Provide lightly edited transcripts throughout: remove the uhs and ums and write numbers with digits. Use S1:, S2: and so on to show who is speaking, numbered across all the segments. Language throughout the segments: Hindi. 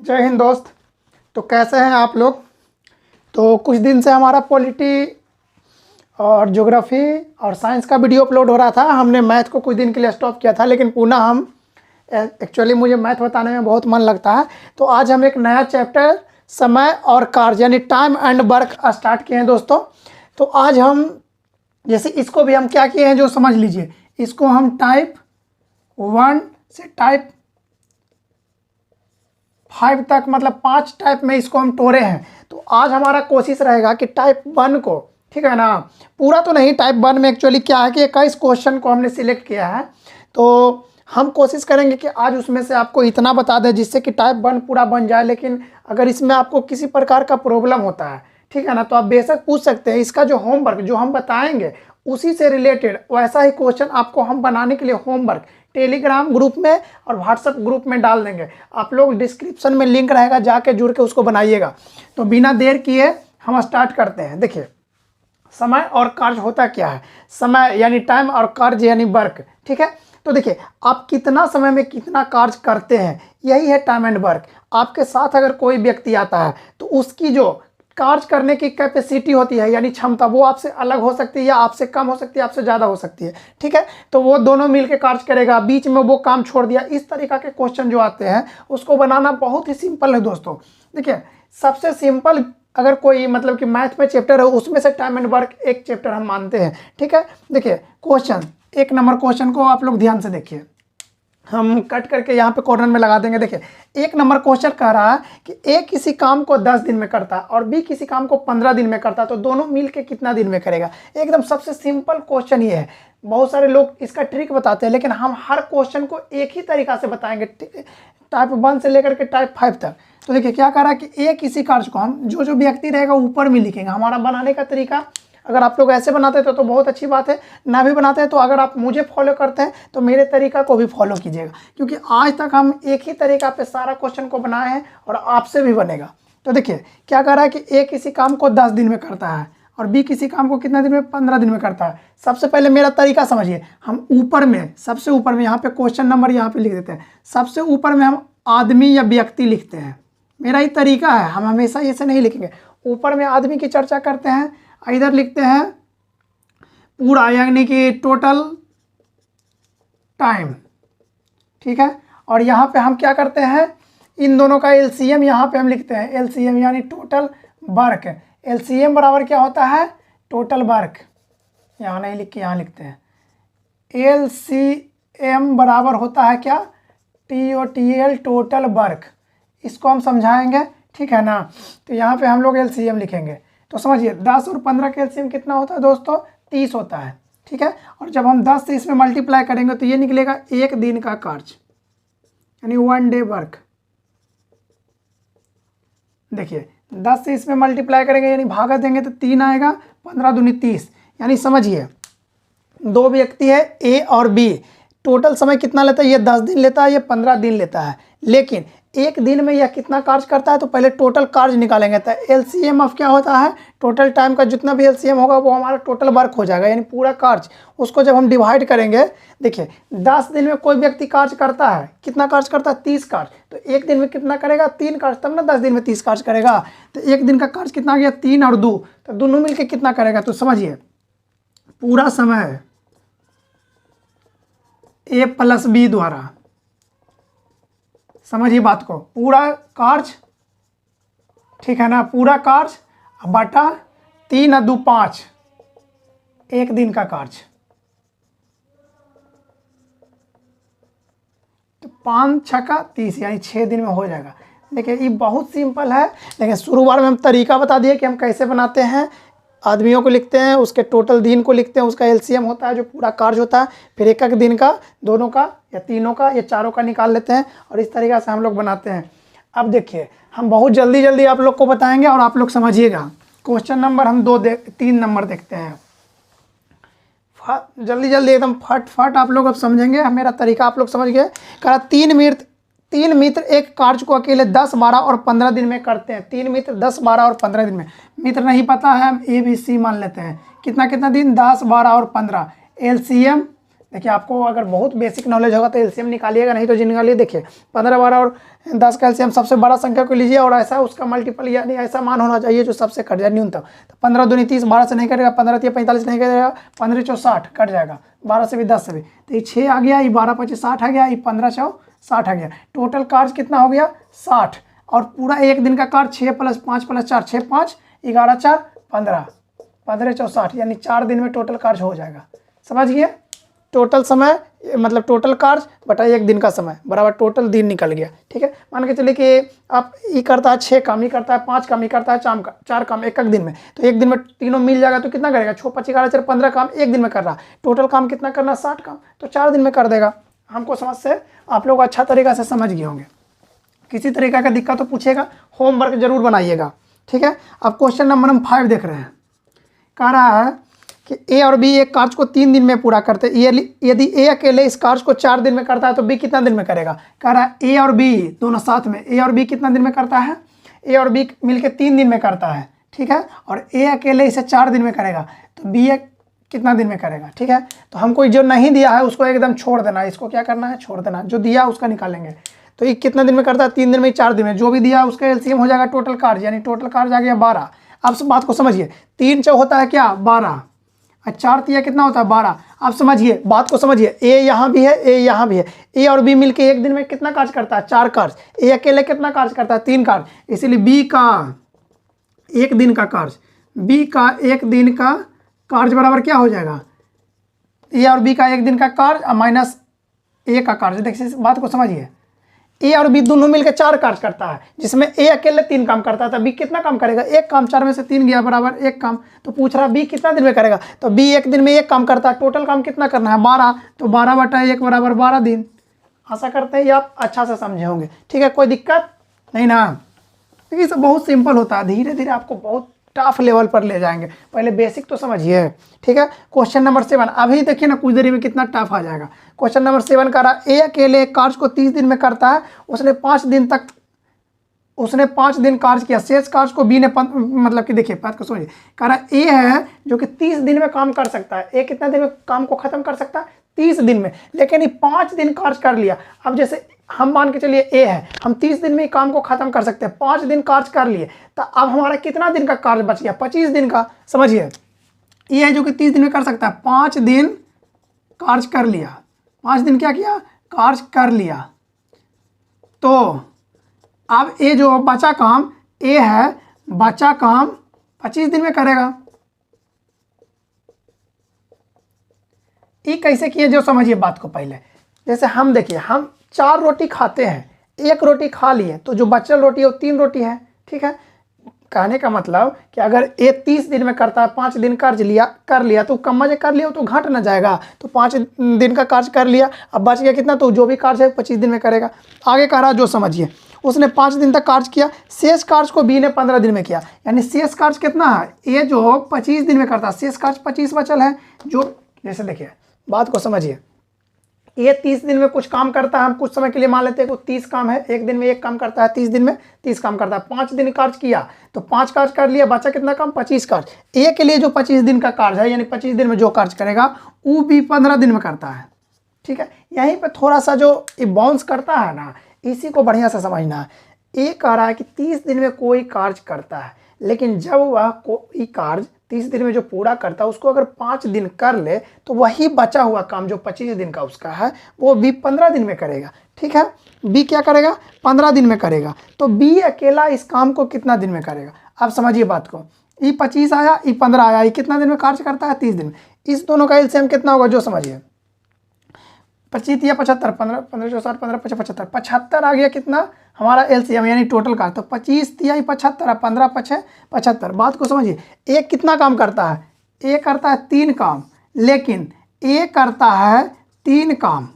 S1: जय हिंद दोस्त। तो कैसे हैं आप लोग। तो कुछ दिन से हमारा पॉलिटी और ज्योग्राफी और साइंस का वीडियो अपलोड हो रहा था। हमने मैथ को कुछ दिन के लिए स्टॉप किया था, लेकिन पुनः हम एक्चुअली मुझे मैथ बताने में बहुत मन लगता है। तो आज हम एक नया चैप्टर समय और कार्य यानी टाइम एंड वर्क स्टार्ट किए हैं दोस्तों। तो आज हम जैसे इसको भी हम क्या किए हैं जो समझ लीजिए। इसको हम टाइप 1 से टाइप 5 तक मतलब 5 टाइप में इसको हम तोड़े हैं। तो आज हमारा कोशिश रहेगा कि टाइप 1 को, ठीक है ना, पूरा तो नहीं, टाइप 1 में एक्चुअली क्या है कि 21 क्वेश्चन को हमने सिलेक्ट किया है। तो हम कोशिश करेंगे कि आज उसमें से आपको इतना बता दें जिससे कि टाइप 1 पूरा बन जाए। लेकिन अगर इसमें आपको किसी प्रकार का प्रॉब्लम होता है, ठीक है ना, तो आप बेशक पूछ सकते हैं। इसका जो होमवर्क जो हम बताएंगे उसी से रिलेटेड वैसा ही क्वेश्चन आपको हम बनाने के लिए होमवर्क टेलीग्राम ग्रुप में और व्हाट्सएप ग्रुप में डाल देंगे। आप लोग डिस्क्रिप्शन में लिंक रहेगा, जाके जुड़ के उसको बनाइएगा। तो बिना देर किए हम स्टार्ट करते हैं। देखिए, समय और कार्य होता क्या है। समय यानी टाइम और कार्य यानी वर्क, ठीक है। तो देखिए, आप कितना समय में कितना कार्य करते हैं, यही है टाइम एंड वर्क। आपके साथ अगर कोई व्यक्ति आता है तो उसकी जो कार्य करने की कैपेसिटी होती है यानी क्षमता, वो आपसे अलग हो सकती है या आपसे कम हो सकती है, आपसे ज़्यादा हो सकती है, ठीक है। तो वो दोनों मिलकर कार्य करेगा, बीच में वो काम छोड़ दिया। इस तरीक़ा के क्वेश्चन जो आते हैं उसको बनाना बहुत ही सिंपल है दोस्तों। देखिए, सबसे सिंपल अगर कोई मतलब कि मैथ में चैप्टर है उसमें से टाइम एंड वर्क एक चैप्टर हम मानते हैं, ठीक है। देखिए क्वेश्चन, 1 नंबर क्वेश्चन को आप लोग ध्यान से देखिए। हम कट करके यहाँ पे कॉर्नर में लगा देंगे। देखिए, 1 नंबर क्वेश्चन कह रहा है कि ए किसी काम को 10 दिन में करता है और बी किसी काम को 15 दिन में करता है, तो दोनों मिल के कितना दिन में करेगा। एकदम सबसे सिंपल क्वेश्चन ये है। बहुत सारे लोग इसका ट्रिक बताते हैं, लेकिन हम हर क्वेश्चन को एक ही तरीका से बताएंगे, टाइप 1 से लेकर के टाइप 5 तक। तो देखिए क्या कह रहा है कि ए किसी कार्य को, हम जो व्यक्ति रहेगा ऊपर में लिखेंगे। हमारा बनाने का तरीका, अगर आप लोग ऐसे बनाते हैं तो बहुत अच्छी बात है, ना भी बनाते हैं तो अगर आप मुझे फॉलो करते हैं तो मेरे तरीका को भी फॉलो कीजिएगा, क्योंकि आज तक हम एक ही तरीका पे सारा क्वेश्चन को बनाए हैं और आपसे भी बनेगा। तो देखिए क्या कह रहा है कि ए किसी काम को 10 दिन में करता है और बी किसी काम को कितना दिन में, 15 दिन में करता है। सबसे पहले मेरा तरीका समझिए। हम ऊपर में, सबसे ऊपर में यहाँ पे क्वेश्चन नंबर यहाँ पे लिख देते हैं। सबसे ऊपर में हम आदमी या व्यक्ति लिखते हैं। मेरा ही तरीका है, हम हमेशा ऐसे नहीं लिखेंगे। ऊपर में आदमी की चर्चा करते हैं, इधर लिखते हैं पूरा यानी कि टोटल टाइम, ठीक है। और यहाँ पे हम क्या करते हैं, इन दोनों का एलसीएम यहाँ पे हम लिखते हैं। एलसीएम यानी टोटल वर्क। एलसीएम बराबर क्या होता है, टोटल वर्क। यहाँ नहीं लिख के यहाँ लिखते हैं। एलसीएम बराबर होता है क्या, TOTL टोटल वर्क। इसको हम समझाएंगे, ठीक है ना। तो यहाँ पे हम लोग एलसीएम लिखेंगे। तो समझिए 10 और 15 का एलसीएम कितना होता है दोस्तों, 30 होता है, ठीक है। और जब हम 10 से इसमें मल्टीप्लाई करेंगे तो ये निकलेगा 1 दिन का कार्य यानी 1 डे वर्क। देखिए 10 से इसमें मल्टीप्लाई करेंगे यानी भागा देंगे तो 3 आएगा, 15 दूनी 30। यानी समझिए 2 व्यक्ति है ए और बी, टोटल समय कितना लेता है, ये 10 दिन लेता है, ये 15 दिन लेता है। लेकिन एक दिन में यह कितना कार्य करता है, तो पहले टोटल कार्य निकालेंगे। तो एलसीएम ऑफ क्या होता है, टोटल टाइम का जितना भी एलसीएम होगा वो हमारा टोटल वर्क हो जाएगा यानी पूरा कार्य। उसको जब हम डिवाइड करेंगे, देखिए 10 दिन में कोई व्यक्ति कार्य करता है, कितना कार्य करता है, 30 कार्य। तो एक दिन में कितना करेगा, 3 कार्य, तब ना 10 दिन में 30 कार्य करेगा। तो एक दिन का कार्य कितना आ गया, 3 और 2, तो दोनों मिलकर कितना करेगा। तो समझिए पूरा समय ए प्लस बी द्वारा, समझिए बात को, पूरा कार्य, ठीक है ना, पूरा कार्य बटा 3 और 2 5, एक दिन का कार्य। तो 5 छक्का 30 यानी 6 दिन में हो जाएगा। देखिए ये बहुत सिंपल है, लेकिन शुरुआत में हम तरीका बता दिए कि हम कैसे बनाते हैं। आदमियों को लिखते हैं, उसके टोटल दिन को लिखते हैं, उसका एलसीएम होता है जो पूरा कार्य होता है, फिर एक दिन का, दोनों का या तीनों का या चारों का निकाल लेते हैं और इस तरीक़ा से हम लोग बनाते हैं। अब देखिए हम बहुत जल्दी आप लोग को बताएंगे और आप लोग समझिएगा। क्वेश्चन नंबर हम 3 नंबर देखते हैं। जल्दी एकदम फट आप लोग अब समझेंगे। मेरा तरीका आप लोग समझ गए। कहा 3 मित्र एक कार्य को अकेले 10, 12 और 15 दिन में करते हैं। 3 मित्र 10, 12 और 15 दिन में। मित्र नहीं पता है, हम ABC मान लेते हैं। कितना दिन, 10, 12 और 15। एलसीएम देखिए आपको अगर बहुत बेसिक नॉलेज होगा तो एलसीएम निकालिएगा, नहीं तो जी निकालिए। देखिए 15, 12 और 10 का एलसीएम सबसे बड़ा संख्या को लीजिए और ऐसा उसका मल्टीपल यानी ऐसा मान होना चाहिए जो सबसे कट जाए न्यूनतम। तो 15 दूनी 30, 12 से नहीं कटेगा, 15 तिया 45 नहीं कटेगा, 15 चौ 60 कट जाएगा, 12 से भी 10 से भी। तो ये 6 आ गया, ये 12 25 60 आ गया, ये 15 चौ 60 आ गया। टोटल कार्ज कितना हो गया 60, और पूरा एक दिन का कार्ज 6 + 5 + 4 6 5 11 4 15, 15 चौ 60 यानी 4 दिन में टोटल कार्ज हो जाएगा। समझ गए? टोटल समय मतलब टोटल कार्ज बटा एक दिन का समय बराबर टोटल दिन निकल गया। ठीक है, मान के चलिए कि आप ये करता है 6 काम, ये करता है 5 काम, ये करता है 4 काम एक दिन में, तो एक दिन में तीनों मिल जाएगा तो कितना करेगा 6 5 11 4 15 काम एक दिन में कर रहा। टोटल काम कितना करना 60 काम, तो 4 दिन में कर देगा। हमको समझ से आप लोग अच्छा तरीका से समझ गए होंगे। किसी तरीका का दिक्कत तो पूछेगा, होमवर्क जरूर बनाइएगा। ठीक है, अब क्वेश्चन नंबर 5 देख रहे हैं। कह रहा है कि ए और बी एक कार्य को 3 दिन में पूरा करते हैं। यदि ए अकेले इस कार्य को 4 दिन में करता है तो बी कितना दिन में करेगा। कह रहा है ए और बी दोनों साथ में, ए और बी कितना दिन में करता है, ए और बी मिलके 3 दिन में करता है। ठीक है, और ए अकेले इसे 4 दिन में करेगा तो बी कितना दिन में करेगा। ठीक है, तो हमको जो नहीं दिया है उसको एकदम छोड़ देना है, इसको क्या करना है छोड़ देना, जो दिया उसका निकालेंगे। तो ये कितना दिन में करता है 3 दिन में, 4 दिन में, जो भी दिया उसका एलसीएम हो जाएगा टोटल कार्य, यानी टोटल कार्य आ गया 12। अब सब बात को समझिए, 3 चौ होता है क्या 12, 4 तिया कितना होता है 12। आप समझिए बात को समझिए, ए यहाँ भी है, ए यहाँ भी है, ए और बी मिलके एक दिन में कितना कार्य करता है 4 कार्य, ए अकेले कितना कार्य करता है 3 कार्य, इसीलिए बी का एक दिन का कार्य, बी का एक दिन का कार्य बराबर क्या हो जाएगा, ए और बी का एक दिन का कार्य माइनस ए का कार्य। देखिए बात को समझिए, ए और बी दोनों मिलकर 4 कार्य करता है, जिसमें ए अकेले 3 काम करता था, बी कितना काम करेगा एक काम, 4 में से 3 गया बराबर एक काम। तो पूछ रहा बी कितना दिन में करेगा, तो बी एक दिन में एक काम करता है, टोटल काम कितना करना है 12, तो 12/1 बराबर 12 दिन। आशा करते हैं ये आप अच्छा से समझे होंगे। ठीक है, कोई दिक्कत नहीं ना। देखिए सब बहुत सिंपल होता है, धीरे धीरे आपको बहुत टफ लेवल पर ले जाएंगे, पहले बेसिक तो समझिए। ठीक है, क्वेश्चन नंबर 7 अभी देखिए ना कुछ देरी में कितना टफ आ जाएगा। क्वेश्चन नंबर 7 कह रहा ए अकेले कार्य को 30 दिन में करता है, उसने 5 दिन कार्य किया, शेष कार्य को बी ने मतलब कि देखिए बात को समझिए, कह रहा ए है जो कि 30 दिन में काम कर सकता है, ए कितना दिन में काम को खत्म कर सकता है 30 दिन में, लेकिन ये 5 दिन कार्य कर लिया। अब जैसे हम मान के चलिए ए है, हम 30 दिन में काम को खत्म कर सकते हैं, 5 दिन कार्य कर लिए, तो अब हमारा कितना दिन का कार्य बच गया 25 दिन का। समझिए ये है जो कि 30 दिन में कर सकता है, 5 दिन कार्य कर लिया, 5 दिन क्या किया कार्य कर लिया। तो अब ये जो बचा काम ए है, बचा काम 25 दिन में करेगा। ये कैसे किए जो समझिए बात को पहले, जैसे हम देखिए हम 4 रोटी खाते हैं, 1 रोटी खा लिए तो जो बचल रोटी है वो 3 रोटी है। ठीक है, कहने का मतलब कि अगर ए 30 दिन में करता है, 5 दिन कार्य कर लिया तो कम मजे कर लिया तो घट ना जाएगा, तो 5 दिन का कार्य कर लिया, अब बच गया कितना, तो जो भी कार्य है 25 दिन में करेगा। आगे कह रहा जो समझिए, उसने 5 दिन तक कार्य किया, शेष कार्य को बी ने 15 दिन में किया, यानी शेष कार्य कितना है, ए जो 25 दिन में करता है, शेष कार्य 25 बचल है। जो जैसे देखिए बात को समझिए, ये 30 दिन में कुछ काम करता है, हम कुछ समय के लिए मान लेते हैं कि 30 काम है, एक दिन में एक काम करता है, 30 दिन में 30 काम करता है, 5 दिन कार्य किया तो 5 कार्य कर लिया, बचा कितना काम 25 कार्य। ए के लिए जो 25 दिन का कार्य है, यानी 25 दिन में जो कार्य करेगा वो भी 15 दिन में करता है। ठीक है, यहीं पर थोड़ा सा जो बाउंस करता है ना, इसी को बढ़िया से समझना है। ए कह रहा है कि 30 दिन में कोई कार्य करता है, लेकिन जब वह कोई कार्य 30 दिन में जो पूरा करता है उसको अगर 5 दिन कर ले तो वही बचा हुआ काम जो 25 दिन का उसका है वो बी 15 दिन में करेगा। ठीक है, बी क्या करेगा 15 दिन में करेगा, तो बी अकेला इस काम को कितना दिन में करेगा। अब समझिए बात को, ये 25 आया, ये 15 आया, ये कितना दिन में कार्य करता है 30 दिन में। इस दोनों का एलसीएम कितना होगा जो समझिए, 25 या 75, 15 15 चौ 60 15 75, 75 आ गया कितना हमारा एलसीएम यानी टोटल का। तो 25 तिया 75, 15 5 75। बात को समझिए, एक कितना काम करता है, ए करता है 3 काम, लेकिन ए करता है 3 काम।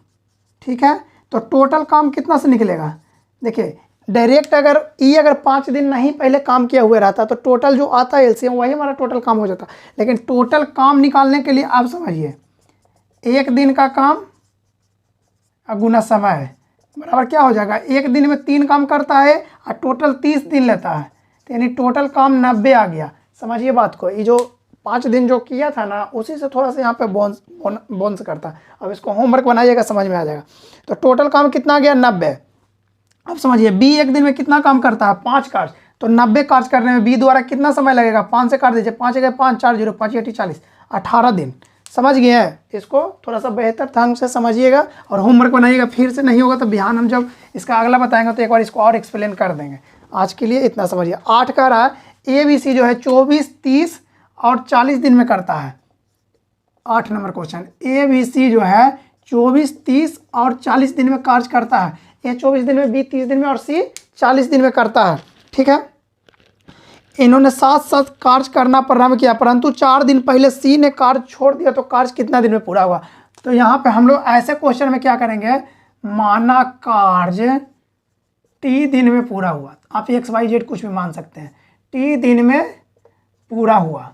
S1: ठीक है, तो टोटल काम कितना से निकलेगा, देखिए डायरेक्ट अगर ई अगर 5 दिन नहीं पहले काम किया हुआ रहता तो टोटल जो आता है एलसीएम वही हमारा टोटल काम हो जाता। लेकिन टोटल काम निकालने के लिए आप समझिए, एक दिन का काम गुना समय बराबर क्या हो जाएगा, एक दिन में 3 काम करता है और टोटल 30 दिन लेता है, तो यानी टोटल काम 90 आ गया। समझिए बात को, ये जो 5 दिन जो किया था ना उसी से थोड़ा सा यहाँ पे बोन्स करता है। अब इसको होमवर्क बनाइएगा, समझ में आ जाएगा। तो टोटल काम कितना गया 90। अब समझिए बी एक दिन में कितना काम करता है 5 कार्य, तो 90 कार्य करने में बी द्वारा कितना समय लगेगा, 5 से काट दीजिए, 5 गए 5 4 0 5 8 40 18 दिन। समझ गए हैं? इसको थोड़ा सा बेहतर ढंग से समझिएगा और होमवर्क बनाइएगा। फिर से नहीं होगा तो बिहान हम जब इसका अगला बताएंगे तो एक बार इसको और एक्सप्लेन कर देंगे। आज के लिए इतना समझिए। 8 का रहा ए बी सी जो है 24 30 और 40 दिन में करता है। 8 number question, A B C जो है 24 30 और 40 दिन में कार्य करता है। ए 24 दिन में, बी 30 दिन में और सी 40 दिन में करता है। ठीक है, इन्होंने साथ साथ कार्य करना प्रारंभ किया, परंतु 4 दिन पहले सी ने कार्य छोड़ दिया, तो कार्य कितना दिन में पूरा हुआ। तो यहाँ पे हम लोग ऐसे क्वेश्चन में क्या करेंगे, माना कार्य टी दिन में पूरा हुआ। आप एक्स वाई जेड कुछ भी मान सकते हैं, टी दिन में पूरा हुआ।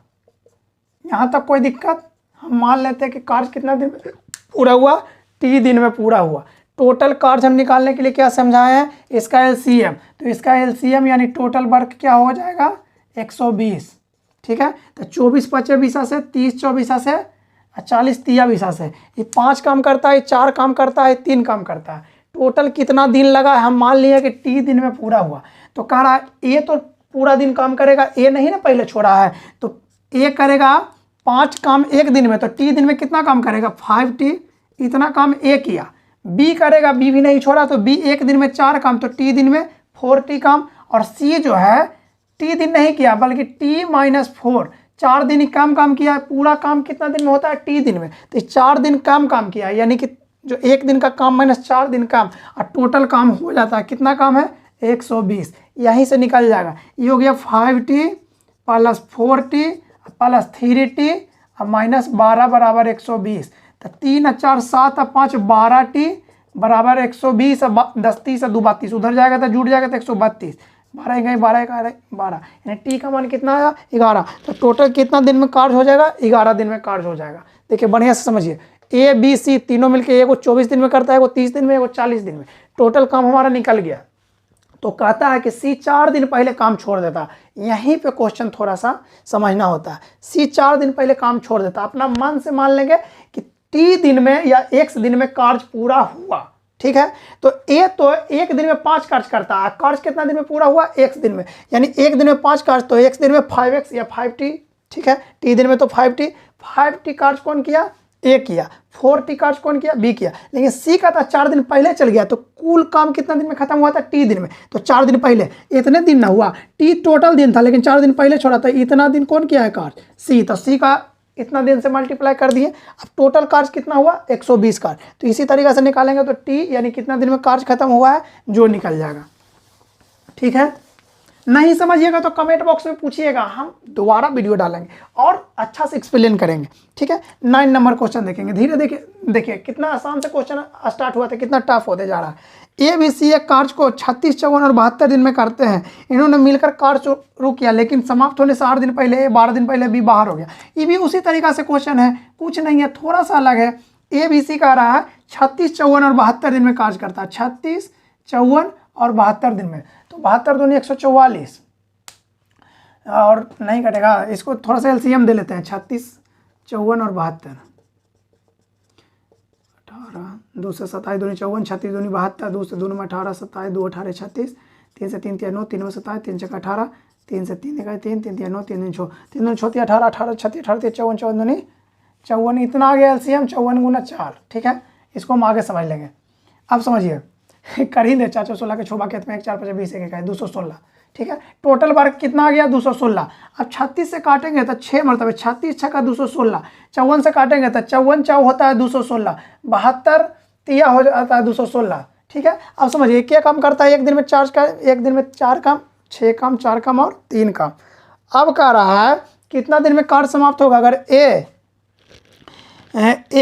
S1: यहाँ तक कोई दिक्कत? हम मान लेते हैं कि कार्य कितना दिन में पूरा हुआ, टी दिन में पूरा हुआ। टोटल कार्य हम निकालने के लिए क्या समझाए हैं, इसका एलसीएम। तो इसका एलसीएम यानी टोटल वर्क क्या हो जाएगा 120। ठीक है, तो 24 5 20 से 30 24 से 40 30 20 से ये 5 काम करता है, 4 काम करता है, 3 काम करता है। टोटल कितना दिन लगा है, हम मान लिए कि टी दिन में पूरा हुआ। तो कह रहा है ए तो पूरा दिन काम करेगा, ए नहीं ना पहले छोड़ा है, तो ए करेगा 5 काम एक दिन में, तो टी दिन में कितना काम करेगा 5t, इतना काम ए किया। बी करेगा, बी भी नहीं छोड़ा, तो बी एक दिन में 4 काम, तो टी दिन में 4t काम। और सी जो है टी दिन नहीं किया बल्कि t - 4, 4 दिन ही काम किया। पूरा काम कितना दिन में होता है टी दिन में, तो 4 दिन काम किया, यानी कि जो एक दिन का काम -4 दिन काम, और टोटल काम हो जाता है कितना काम है 120। यहीं से निकल जाएगा। ये हो गया 5t + 4t + 3t और -12 बराबर 120। तो 3 और 4 7 और 5 12t बराबर 120। 10 30 और 2 32, उधर जाएगा तो जुड़ जाएगा तो 132। 12 गए 12 12, यानी टी का मान कितना आया 11। तो टोटल कितना दिन में कार्य हो जाएगा 11 दिन में कार्य हो जाएगा। देखिए बढ़िया से समझिए, ए बी सी तीनों मिलकर एगो 24 दिन में करता है, एगो 30 दिन में, एगो 40 दिन में। टोटल काम हमारा निकल गया। तो कहता है कि सी 4 दिन पहले काम छोड़ देता। यहीं पे क्वेश्चन थोड़ा सा समझना होता है। सी 4 दिन पहले काम छोड़ देता, अपना मन से मान लेंगे कि टी दिन में या x दिन में कार्य पूरा हुआ। ठीक है, तो ए तो एक दिन में 5 कार्य करता है, कार्य कितना दिन में पूरा हुआ x दिन में, यानी एक दिन में 5 कार्य, तो x दिन में 5x या 5t। ठीक है, टी दिन में तो 5t कार्य कौन किया ए किया, 4t कार्य कौन किया बी किया। लेकिन सी का था 4 दिन पहले चल गया, तो कुल काम कितना दिन में खत्म हुआ था टी दिन में, तो 4 दिन पहले। इतने दिन ना हुआ, टी टोटल दिन था लेकिन 4 दिन पहले छोड़ा था, इतना दिन कौन किया है कार्य सी, तो सी का इतना दिन से मल्टीप्लाई कर दिए। अब टोटल कार्य कितना हुआ 120 कार्य। तो इसी तरीके से निकालेंगे तो टी यानी कितना दिन में कार्य खत्म हुआ है जो निकल जाएगा। ठीक है, नहीं समझिएगा तो कमेंट बॉक्स में पूछिएगा, हम दोबारा वीडियो डालेंगे और अच्छा से एक्सप्लेन करेंगे। ठीक है, 9 नंबर क्वेश्चन देखेंगे। धीरे देखिए कितना आसान से क्वेश्चन स्टार्ट हुआ था, कितना टफ होते जा रहा है। ए बी सी एक कार्य को 36 54 और 72 दिन में करते हैं। इन्होंने मिलकर कार्य शुरू किया, लेकिन समाप्त होने से 8 दिन पहले 12 दिन पहले बी बाहर हो गया। ये भी उसी तरीका से क्वेश्चन है, कुछ नहीं है, थोड़ा सा अलग है। ए बी सी कह रहा है 36 54 और 72 दिन में कार्य करता है। 36 54 और 72 दिन में, तो 72 दूनी 144 और नहीं कटेगा। इसको थोड़ा सा एलसीएम दे लेते हैं, 36 54 और 72, 18 2 से 27 दूनी 54, 36 दूनी 72, 2 से 2 में 18 27 2 18 36, 3 से 3 9 3 में 27 3 से 18, 3 से 3 9 3 3 9 3 6 3 6 18 18 36 18 54 54 दूनी 54, इतना आ गया एलसीएम 54 गुना 4। ठीक है, इसको हम आगे समझ लेंगे। अब समझिए कर ही दे, 4 16 के छोबा खेत में 1 4 5 20 1 216। ठीक है, टोटल वर्क कितना आ गया 216। अब 36 से काटेंगे तो 6 मरतबे, 36 6 का 216। 54 से काटेंगे तो 54 4 होता है 216, 72 तिया हो जाता है 216। ठीक है, अब समझिए क्या काम करता है एक दिन में 4 का, एक दिन में 4 काम, 6 काम 4 काम और 3 काम। अब कह रहा है कितना दिन में कार्य समाप्त होगा। अगर ए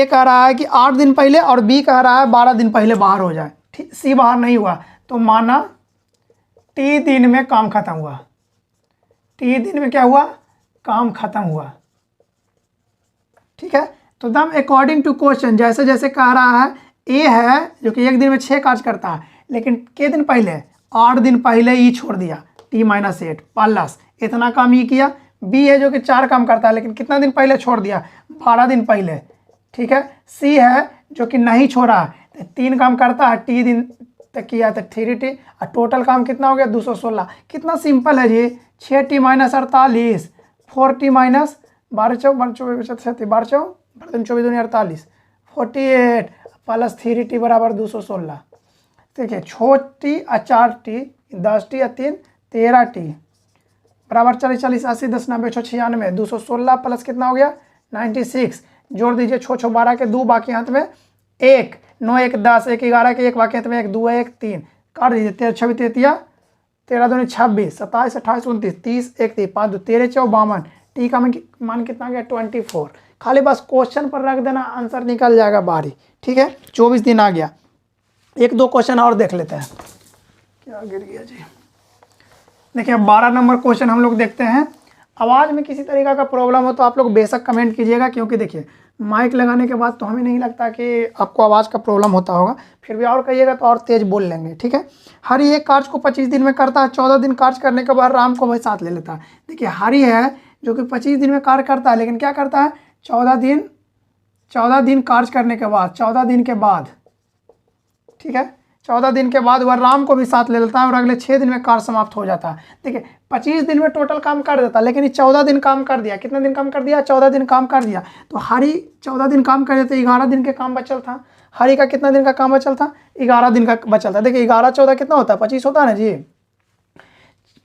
S1: कह रहा है कि 8 दिन पहले और बी कह रहा है 12 दिन पहले बाहर हो जाए, सी बाहर नहीं हुआ, तो माना टी दिन में काम खत्म हुआ। टी दिन में क्या हुआ काम खत्म हुआ। ठीक है, तो दम अकॉर्डिंग टू क्वेश्चन जैसे जैसे कह रहा है ए है जो कि एक दिन में 6 कार्य करता है, लेकिन के दिन पहले 8 दिन पहले ही छोड़ दिया, T - 8 प्लस इतना काम ये किया। बी है जो कि 4 काम करता है लेकिन कितना दिन पहले छोड़ दिया, 12 दिन पहले, ठीक है। सी है जो कि नहीं छोड़ा है, तो 3 काम करता है, टी दिन तक किया तो 3T, और टोटल काम कितना हो गया 216। कितना सिंपल है जी, 6T माइनस 48, 4T माइनस 12 चौ 48 प्लस 3T बराबर 216। ठीक है, 6T और 4T, 10T और 3 13T बराबर 40 40 80 10 90 196, 216 प्लस कितना हो गया 96। जोड़ दीजिए, 6 6 12 के 2 बाकी हाथ में 1, 9 1 10, 1 11 के 1 बाकी हाथ में 1 2 1 3, काट दीजिए, 13 26 33 13 दूनी 26, 27 28 29 30 1 3 5 2 13 4 52। टी का मान कितना गया 24। खाली बस क्वेश्चन पर रख देना, आंसर निकल जाएगा बाहरी। ठीक है, 24 दिन आ गया। एक दो क्वेश्चन और देख लेते हैं। क्या गिर गया जी, देखिए 12 नंबर क्वेश्चन हम लोग देखते हैं। आवाज़ में किसी तरीका का प्रॉब्लम हो तो आप लोग बेशक कमेंट कीजिएगा, क्योंकि देखिए माइक लगाने के बाद तो हमें नहीं लगता कि आपको आवाज़ का प्रॉब्लम होता होगा, फिर भी और कहिएगा तो और तेज़ बोल लेंगे। ठीक है, हरी एक कार्य को 25 दिन में करता है, 14 दिन कार्य करने के बाद राम को वही साथ ले लेता है। देखिए हरी है जो कि 25 दिन में कार्य करता है, लेकिन क्या करता है 14 दिन कार्य करने के बाद, 14 दिन के बाद, ठीक है 14 दिन के बाद वह राम को भी साथ ले लेता है और अगले 6 दिन में कार्य समाप्त हो जाता है। देखिए 25 दिन में टोटल काम कर देता है, लेकिन ये 14 दिन काम कर दिया। कितना दिन काम कर दिया, 14 दिन काम कर दिया। तो हरी 14 दिन काम कर देते, 11 दिन के काम बचल था। हरी का कितना दिन का काम बचल था, 11 दिन का बचल था। देखिए 11 14 कितना होता है, 25 होता है ना जी।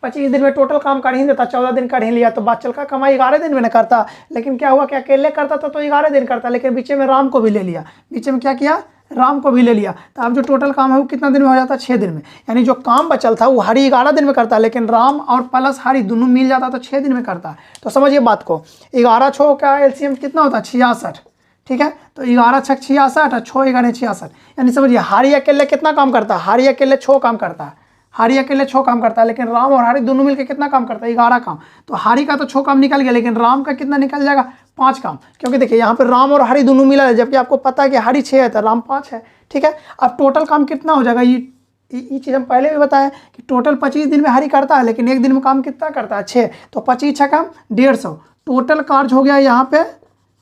S1: 25 दिन में टोटल काम कर ही देता, 14 दिन कर ही लिया, तो बात चल का कमाई 11 दिन में न करता। लेकिन क्या हुआ कि अकेले करता था तो 11 दिन करता, लेकिन बीच में राम को भी ले लिया। बीच में क्या किया, राम को भी ले लिया। तो अब जो टोटल काम है वो कितना दिन में हो जाता है, 6 दिन में। यानी जो काम बचल था वो हरी 11 दिन में करता है, लेकिन राम और प्लस हरी दोनों मिल जाता तो 6 दिन में करता है। तो समझिए बात को, 11 6 का एलसीएम कितना होता है 66। ठीक है, तो 11 6 66 और 6 11 66। यानी समझिए हरी अकेले कितना काम करता है, हरी अकेले 6 काम करता है। हरी अकेले 6 काम करता है, लेकिन राम और हरी दोनों मिलकर कितना काम करता है, 11 काम। तो हरी का तो 6 काम निकल गया, लेकिन राम का कितना निकल जाएगा, 5 काम। क्योंकि देखिए यहाँ पर राम और हरी दोनों मिला है, जबकि आपको पता है कि हरी 6 है तो राम 5 है। ठीक है, अब टोटल काम कितना हो जाएगा, ये चीज़ हम पहले भी बताएं कि टोटल 25 दिन में हरी करता है, लेकिन एक दिन में काम कितना करता है 6। तो 25 6 काम 150, टोटल कार्य हो गया यहाँ पे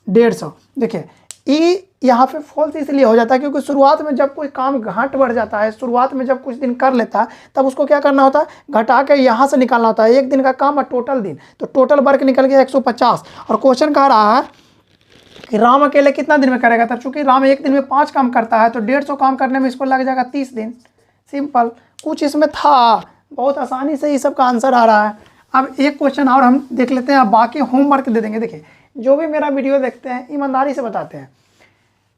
S1: 150। देखिए ये यहाँ पे फॉल्स इसलिए हो जाता है क्योंकि शुरुआत में जब कोई काम घाट बढ़ जाता है, शुरुआत में जब कुछ दिन कर लेता है तब उसको क्या करना होता है, घटा के यहाँ से निकालना होता है एक दिन का काम और टोटल दिन। तो टोटल वर्क निकल गया 150। और क्वेश्चन कह रहा है कि राम अकेले कितना दिन में करेगा, तब चूंकि राम एक दिन में 5 काम करता है तो 150 काम करने में इसको लग जाएगा 30 दिन। सिंपल, कुछ इसमें था, बहुत आसानी से ही सबका आंसर आ रहा है। अब एक क्वेश्चन और हम देख लेते हैं, बाकी होमवर्क दे देंगे। देखिए जो भी मेरा वीडियो देखते हैं ईमानदारी से बताते हैं,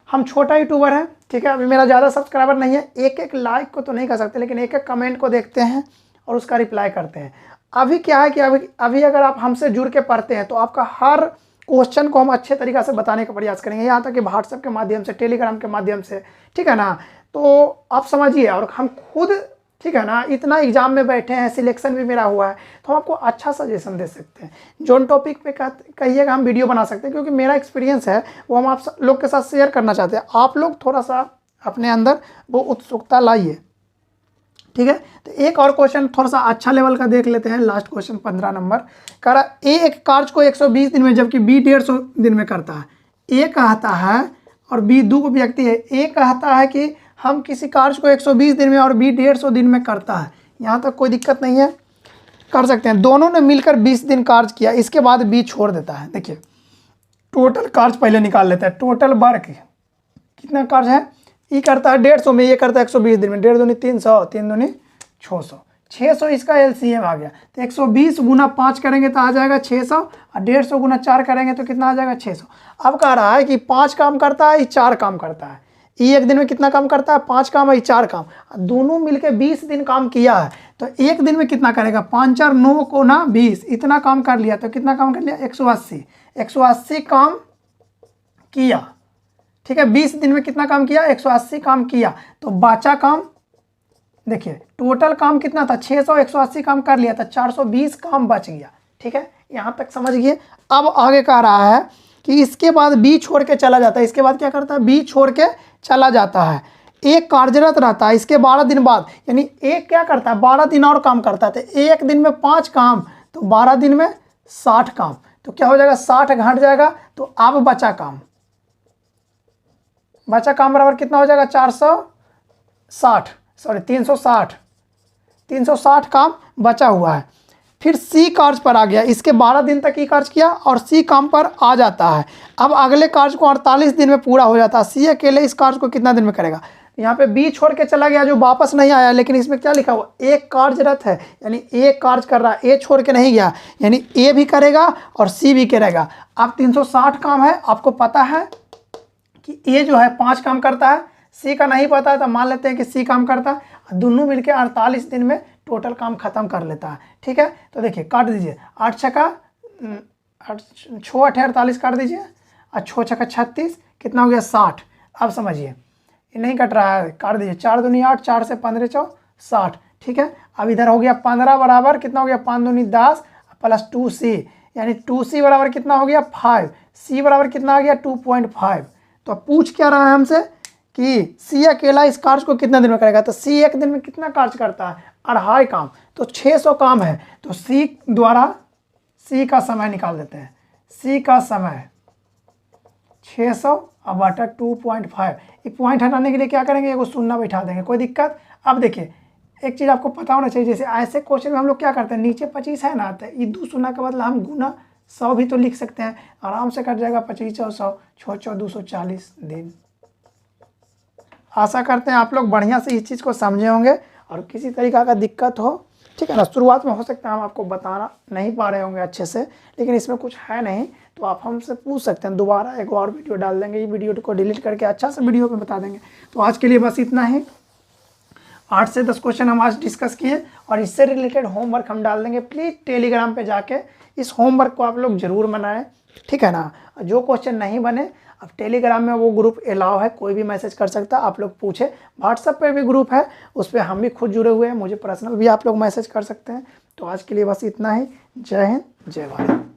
S1: हम छोटा यूट्यूबर हैं, ठीक है, अभी मेरा ज़्यादा सब्सक्राइबर नहीं है, एक एक लाइक को तो नहीं कर सकते, लेकिन एक एक कमेंट को देखते हैं और उसका रिप्लाई करते हैं। अभी क्या है कि अभी अगर आप हमसे जुड़ के पढ़ते हैं तो आपका हर क्वेश्चन को हम अच्छे तरीक़े से बताने का प्रयास करेंगे, यहाँ तक कि व्हाट्सएप के माध्यम से, टेलीग्राम के माध्यम से, ठीक है ना। तो आप समझिए, और हम खुद, ठीक है ना, इतना एग्जाम में बैठे हैं, सिलेक्शन भी मेरा हुआ है, तो हम आपको अच्छा सजेशन दे सकते हैं। जोन टॉपिक पे कहिएगा हम वीडियो बना सकते हैं, क्योंकि मेरा एक्सपीरियंस है वो हम आप लोग के साथ शेयर करना चाहते हैं। आप लोग थोड़ा सा अपने अंदर वो उत्सुकता लाइए, ठीक है। तो एक और क्वेश्चन थोड़ा सा अच्छा लेवल का देख लेते हैं। लास्ट क्वेश्चन 15 नंबर कह रहा ए एक कार्य को 120 दिन में जबकि बी 150 दिन में करता है। ए कहता है और बी दो व्यक्ति है। ए कहता है कि हम किसी कार्य को 120 दिन में और बी 150 दिन में करता है। यहाँ तक कोई दिक्कत नहीं है, कर सकते हैं। दोनों ने मिलकर 20 दिन कार्य किया, इसके बाद बी छोड़ देता है। देखिए टोटल कार्य पहले निकाल लेता है, टोटल वर्क कितना कार्य है, ये करता है 150 में, ये करता है 120 दिन में। 1.5 दूनी 300, 3 दूनी 600, 600 इसका एलसीएम आ गया। तो 120 गुना 5 करेंगे तो आ जाएगा 600, और 150 गुना 4 करेंगे तो कितना आ जाएगा 600। अब कह रहा है कि 5 काम करता है, ये 4 काम करता है। ये एक दिन में कितना काम करता है, 5 काम, ये 4 काम, दोनों मिलके 20 दिन काम किया है। तो एक दिन में कितना करेगा, 5 4 9 को ना 20, इतना काम कर लिया। तो कितना काम कर लिया, 180 काम किया, ठीक है। 20 दिन में कितना काम किया, 180 काम किया। तो बचा काम, देखिए टोटल काम कितना था 600, 180 काम कर लिया था, 420 काम बच गया, ठीक है। यहाँ तक समझ गए। अब आगे कह रहा है कि इसके बाद बी छोड़ के चला जाता है। इसके बाद क्या करता है, बी छोड़ के चला जाता है। एक कार्यरत रहता है, इसके 12 दिन बाद, यानी एक क्या करता है 12 दिन और काम करता है। तो एक दिन में 5 काम, तो 12 दिन में 60 काम। तो क्या हो जाएगा, 60 घट जाएगा, तो अब बचा काम, बचा काम बराबर कितना हो जाएगा, 360 काम बचा हुआ है। फिर सी कार्य पर आ गया, इसके 12 दिन तक ही कार्य किया और सी काम पर आ जाता है। अब अगले कार्य को 48 दिन में पूरा हो जाता है। सी अकेले इस कार्य को कितना दिन में करेगा, यहाँ पे बी छोड़ के चला गया जो वापस नहीं आया, लेकिन इसमें क्या लिखा हुआ, एक कार्यरत है, यानी एक कार्य कर रहा है, ए छोड़ के नहीं गया, यानी ए भी करेगा और सी भी करेगा। अब 360 काम है, आपको पता है कि ए जो है 5 काम करता है, सी का नहीं पता है तो मान लेते हैं कि सी काम करता है, दोनों मिलके 48 दिन में टोटल काम खत्म कर लेता है। ठीक है, तो देखिए काट दीजिए, 8 छक्का 6 8 48 काट दीजिए, और 6 छक्का 36, कितना हो गया 60। अब समझिए ये नहीं कट रहा है, काट दीजिए, 4 दूनी 8, 4 से 15 चौ 60। ठीक है, अब इधर हो गया 15 बराबर कितना हो गया, 5 दूनी 10 प्लस 2c, यानी 2c बराबर कितना हो गया 5, c बराबर कितना आ गया 2.5। तो अब पूछ क्या रहा है हमसे कि सी अकेला इस कार्य को कितना दिन में करेगा, तो सी एक दिन में कितना कार्य करता है, 2.5 काम, तो 600 काम है। तो सी द्वारा सी का समय निकाल देते हैं, सी का समय 600 और बटा 2.5। ये पॉइंट हटाने के लिए क्या करेंगे, एगो शून्य बैठा देंगे, कोई दिक्कत। अब देखिए एक चीज़ आपको पता होना चाहिए, जैसे ऐसे क्वेश्चन में हम लोग क्या करते हैं, नीचे 25 है ना, तो ये 2 शून्य के बदला हम गुना 100 भी तो लिख सकते हैं, आराम से कट जाएगा 25 और 100, 6 240 दिन। आशा करते हैं आप लोग बढ़िया से इस चीज़ को समझे होंगे, और किसी तरीका का दिक्कत हो, ठीक है ना, शुरुआत में हो सकता है हम आपको बताना नहीं पा रहे होंगे अच्छे से, लेकिन इसमें कुछ है नहीं तो आप हमसे पूछ सकते हैं, दोबारा एक और वीडियो डाल देंगे, ये वीडियो को डिलीट करके अच्छा से वीडियो में बता देंगे। तो आज के लिए बस इतना ही, 8 से 10 क्वेश्चन हम आज डिस्कस किए, और इससे रिलेटेड होमवर्क हम डाल देंगे। प्लीज़ टेलीग्राम पे जाके इस होमवर्क को आप लोग ज़रूर बनाएं, ठीक है ना। जो क्वेश्चन नहीं बने, अब टेलीग्राम में वो ग्रुप अलाउ है, कोई भी मैसेज कर सकता है, आप लोग पूछे। व्हाट्सएप पे भी ग्रुप है, उस पर हम भी खुद जुड़े हुए हैं, मुझे पर्सनल भी आप लोग मैसेज कर सकते हैं। तो आज के लिए बस इतना ही। जय हिंद, जय भारत।